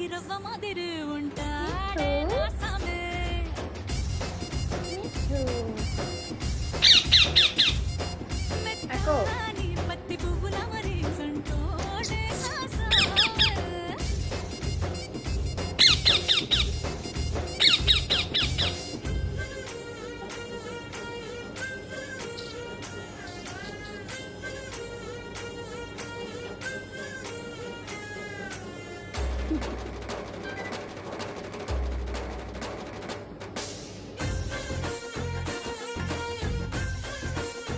రాగి రవ్వ మాదిరి ఉంటాడే నా సామే మెత్తని పత్తి పువ్వుల మరి సంటోడే నా సామే